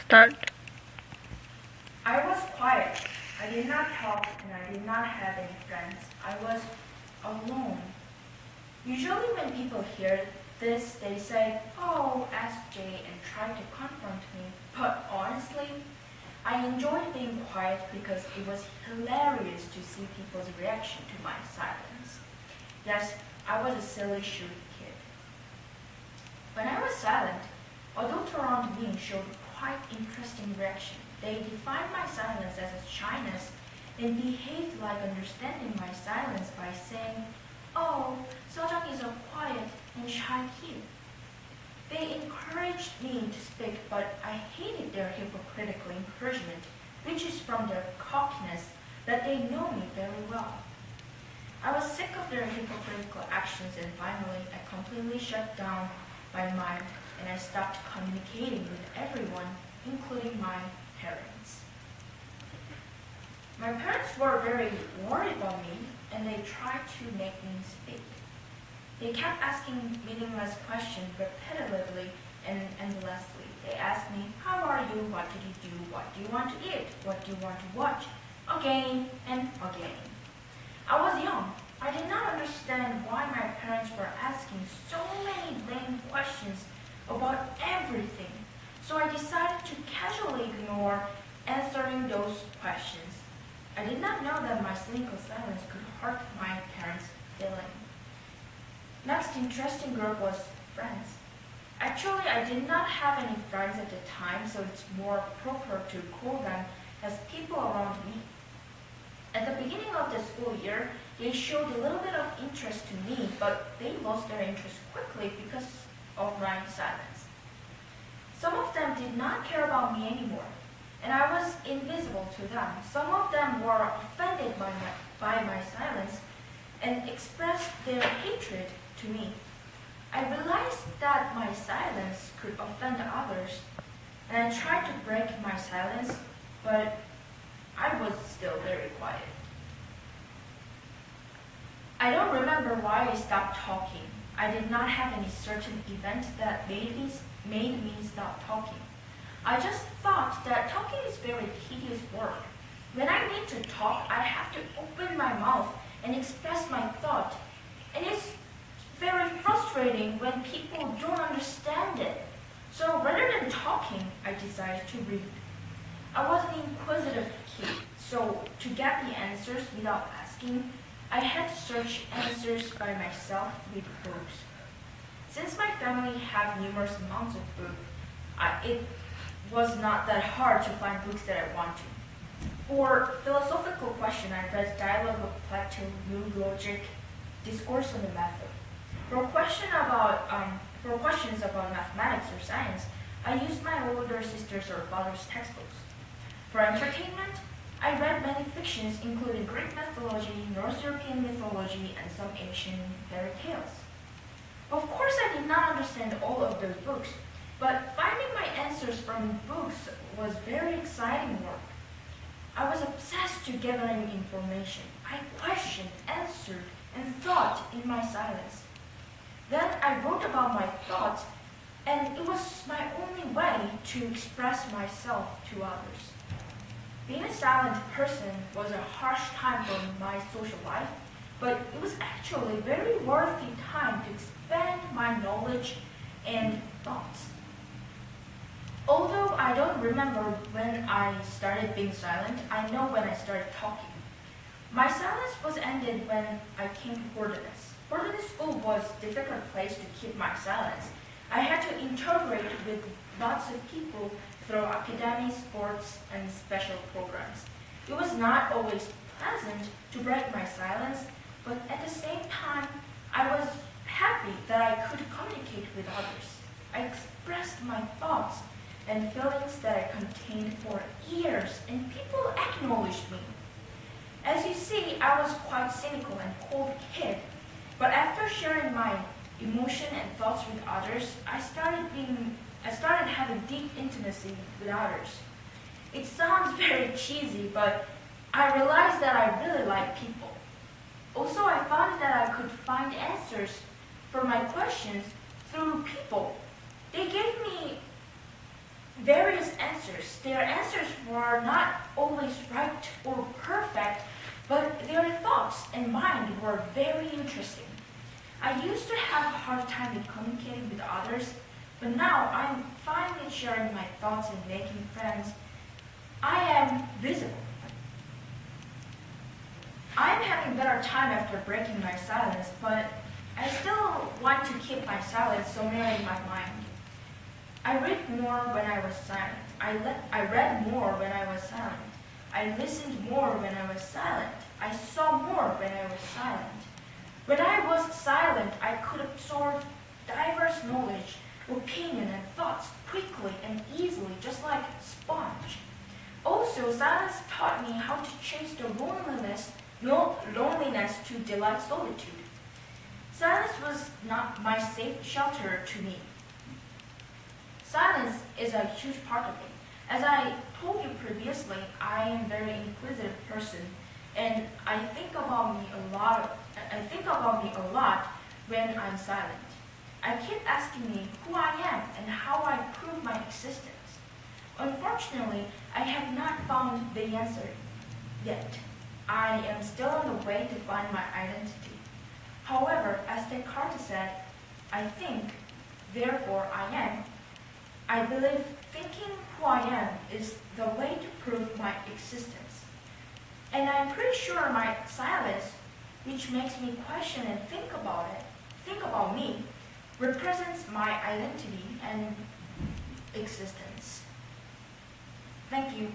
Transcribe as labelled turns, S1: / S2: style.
S1: Start.
S2: I was quiet. I did not talk and I did not have any friends. I was alone. Usually when people hear this, they say, "Oh, ask Jay," and try to confront me. But honestly, I enjoyed being quiet because it was hilarious to see people's reaction to my silence. Yes, I was a silly, shooty kid. When I was silent, adults around me showed quite interesting reaction. They defined my silence as a shyness and behaved like understanding my silence by saying, "Oh, Sojang is a quiet and shy kid." They encouraged me to speak, but I hated their hypocritical encouragement, which is from their cockiness that they know me very well. I was sick of their hypocritical actions and finally I completely shut down my mind and I stopped communicating with everyone, including my parents. My parents were very worried about me and they tried to make me speak. They kept asking meaningless questions repetitively and endlessly. They asked me, "How are you? What did you do? What do you want to eat? What do you want to watch?" Again and again. I was young. I did not understand why my parents were asking so many lame questions about everything. So I decided to casually ignore answering those questions. I did not know that my cynical silence could hurt my parents' feelings. Next interesting group was friends. Actually, I did not have any friends at the time, so it's more proper to call them as people around me. At the beginning of the school year, they showed a little bit of interest to me, but they lost their interest quickly because of my silence. Some of them did not care about me anymore, and I was invisible to them. Some of them were offended by my silence and expressed their hatred to me. I realized that my silence could offend others, and I tried to break my silence, but I was still very quiet. I don't remember why I stopped talking. I did not have any certain event that made me stop talking. I just thought that talking is very tedious work. When I need to talk, I have to open my mouth and express my thought. And it's very frustrating when people don't understand it. So rather than talking, I decided to read. I was an inquisitive kid, so to get the answers without asking, I had to search answers by myself with books. Since my family have numerous amounts of books, it was not that hard to find books that I want to. For philosophical question, I read Dialogue of Plato, New Logic, Discourse on the Method. For questions about mathematics or science, I used my older sister's or father's textbooks. For entertainment, I read many fictions including Greek mythology, North European mythology, and some ancient fairy tales. Of course, I did not understand all of those books, but finding my answers from books was very exciting work. I was obsessed to gathering information. I questioned, answered, and thought in my silence. Then I wrote about my thoughts, and it was my only way to express myself to others. Being a silent person was a harsh time for my social life, but it was actually a very worthy time to expand my knowledge and thoughts. Although I don't remember when I started being silent, I know when I started talking. My silence was ended when I came to Hoardiness. Hoardiness school was a difficult place to keep my silence. I had to integrate with lots of people through academic, sports, and special programs. It was not always pleasant to break my silence, but at the same time, I was happy that I could communicate with others. I expressed my thoughts and feelings that I contained for years, and people acknowledged me. As you see, I was quite cynical and cold kid, but after sharing my emotion and thoughts with others, I started having deep intimacy with others. It sounds very cheesy, but I realized that I really like people. Also, I found that I could find answers for my questions through people. They gave me various answers. Their answers were not always right or perfect, but their thoughts and mind were very interesting. I used to have a hard time with communicating with others, but now I'm finally sharing my thoughts and making friends. I am visible. I'm having a better time after breaking my silence, but I still want to keep my silence somewhere in my mind. I read more when I was silent. I read more when I was silent. I listened more when I was silent. I saw more when I was silent. When I was silent, I could absorb diverse knowledge, opinion, and thoughts quickly and easily, just like a sponge. Also, silence taught me how to chase the loneliness to delight solitude. Silence was not my safe shelter to me. Silence is a huge part of me. As I told you previously, I am a very inquisitive person, and I think about me a lot when I'm silent. I keep asking me who I am and how I prove my existence. Unfortunately, I have not found the answer yet. I am still on the way to find my identity. However, as Descartes said, I think, therefore I am. I believe thinking who I am is the way to prove my existence. And I'm pretty sure my silence, which makes me question and think about me, represents my identity and existence. Thank you.